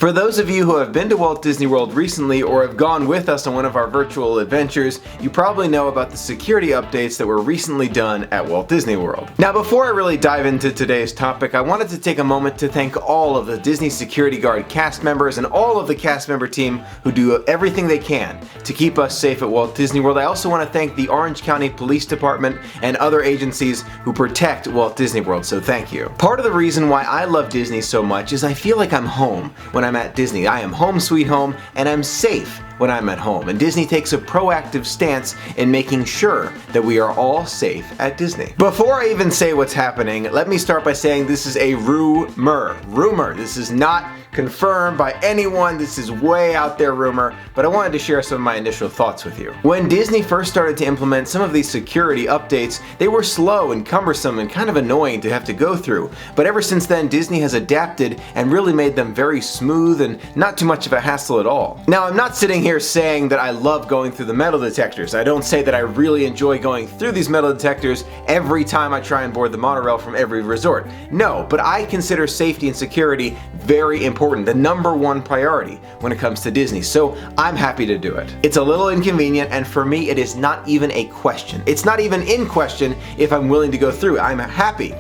For those of you who have been to Walt Disney World recently or have gone with us on one of our virtual adventures, you probably know about the security updates that were recently done at Walt Disney World. Now, before I really dive into today's topic, I wanted to take a moment to thank all of the Disney Security Guard cast members and all of the cast member team who do everything they can to keep us safe at Walt Disney World. I also want to thank the Orange County Police Department and other agencies who protect Walt Disney World, so thank you. Part of the reason why I love Disney so much is I feel like I'm home when I'm at Disney. I am home sweet home, and I'm safe when I'm at home, and Disney takes a proactive stance in making sure that we are all safe at Disney. Before I even say what's happening, let me start by saying this is a rumor. This is not confirmed by anyone. This is way out there rumor, but I wanted to share some of my initial thoughts with you. When Disney first started to implement some of these security updates, they were slow and cumbersome and kind of annoying to have to go through. But ever since then, Disney has adapted and really made them very smooth and not too much of a hassle at all. Now, I'm not sitting here saying that I love going through the metal detectors. I don't say that I really enjoy going through these metal detectors every time I try and board the monorail from every resort. No, but I consider safety and security very important, the #1 priority when it comes to Disney, so I'm happy to do it. It's a little inconvenient, and for me it is not even a question. It's not even in question if I'm willing to go through. I'm happy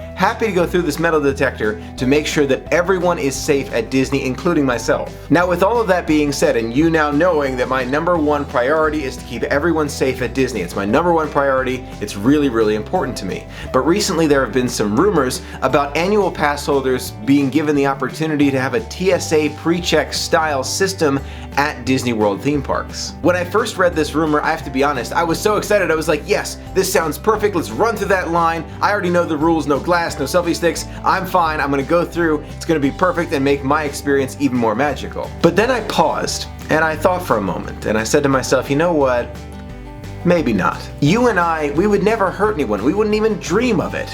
to go through this metal detector to make sure that everyone is safe at Disney, including myself. Now, with all of that being said, and you now knowing that my #1 priority is to keep everyone safe at Disney, it's my #1 priority, it's really important to me. But recently there have been some rumors about annual pass holders being given the opportunity to have a TSA Pre-Check style system at Disney World theme parks. When I first read this rumor, I have to be honest, I was so excited. I was like, yes, this sounds perfect. Let's run through that line. I already know the rules, no glass, no selfie sticks. I'm fine. I'm gonna go through. It's gonna be perfect and make my experience even more magical. But then I paused and I thought for a moment and I said to myself, you know what? Maybe not. You and I, we would never hurt anyone. We wouldn't even dream of it.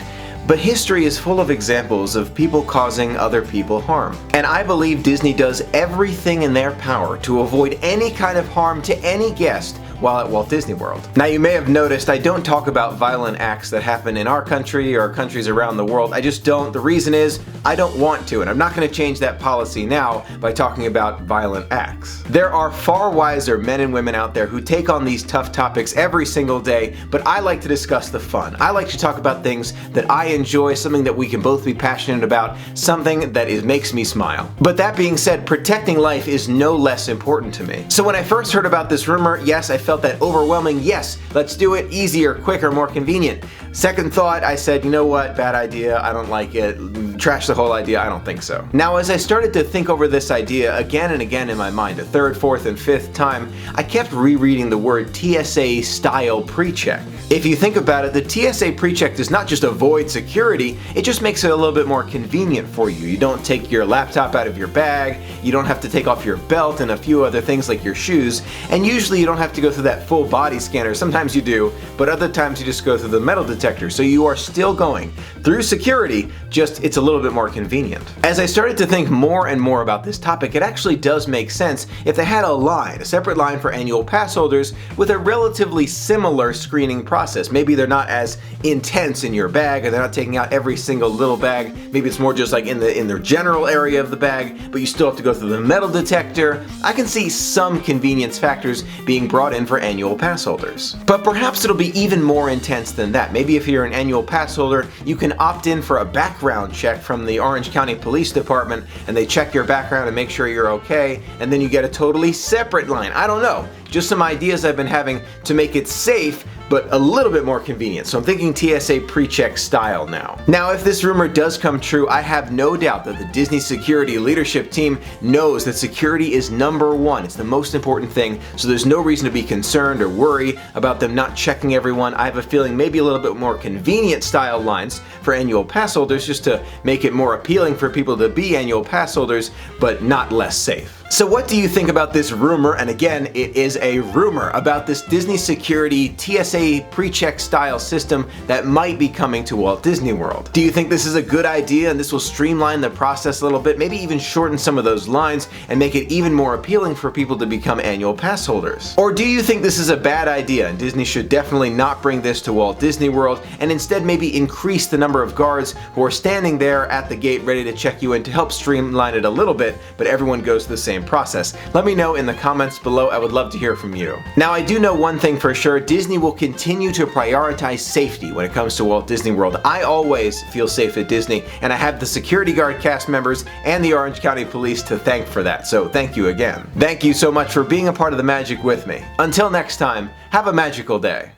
But history is full of examples of people causing other people harm. And I believe Disney does everything in their power to avoid any kind of harm to any guest while at Walt Disney World. Now, you may have noticed I don't talk about violent acts that happen in our country or countries around the world. I just don't. The reason is I don't want to, and I'm not going to change that policy now by talking about violent acts. There are far wiser men and women out there who take on these tough topics every single day, but I like to discuss the fun. I like to talk about things that I enjoy, something that we can both be passionate about, something that makes me smile. But that being said, protecting life is no less important to me. So when I first heard about this rumor, yes, I felt that overwhelming, yes, let's do it, easier, quicker, more convenient. Second thought, I said, you know what, bad idea, I don't like it, trash the whole idea, I don't think so. Now, as I started to think over this idea again and again in my mind, a third, fourth, and fifth time, I kept rereading the word TSA Style Pre-Check. If you think about it, the TSA Pre-Check does not just avoid security, it just makes it a little bit more convenient for you. You don't take your laptop out of your bag, you don't have to take off your belt and a few other things like your shoes, and usually you don't have to go through that full body scanner. Sometimes you do, but other times you just go through the metal detector, so you are still going through security, just it's a little bit more convenient. As I started to think more and more about this topic, it actually does make sense if they had a separate line for annual pass holders with a relatively similar screening process. Maybe they're not as intense in your bag, or they're not taking out every single little bag. Maybe it's more just like in their general area of the bag, but you still have to go through the metal detector. I can see some convenience factors being brought in for annual pass holders. But perhaps it'll be even more intense than that. Maybe if you're an annual pass holder, you can opt in for a background check from the Orange County Police Department, and they check your background and make sure you're okay, and then you get a totally separate line. I don't know. Just some ideas I've been having to make it safe, but a little bit more convenient. So I'm thinking TSA Pre-Check style now. Now, if this rumor does come true, I have no doubt that the Disney security leadership team knows that security is #1. It's the most important thing, so there's no reason to be concerned or worry about them not checking everyone. I have a feeling maybe a little bit more convenient style lines for annual pass holders, just to make it more appealing for people to be annual pass holders, but not less safe. So what do you think about this rumor? And again, it is a rumor about this Disney security TSA TSA Pre-Check style system that might be coming to Walt Disney World. Do you think this is a good idea and this will streamline the process a little bit, maybe even shorten some of those lines and make it even more appealing for people to become annual pass holders? Or do you think this is a bad idea and Disney should definitely not bring this to Walt Disney World and instead maybe increase the number of guards who are standing there at the gate ready to check you in to help streamline it a little bit, but everyone goes through the same process? Let me know in the comments below. I would love to hear from you. Now, I do know one thing for sure: Disney will continue to prioritize safety when it comes to Walt Disney World. I always feel safe at Disney, and I have the security guard cast members and the Orange County Police to thank for that, so thank you again. Thank you so much for being a part of the magic with me. Until next time, have a magical day.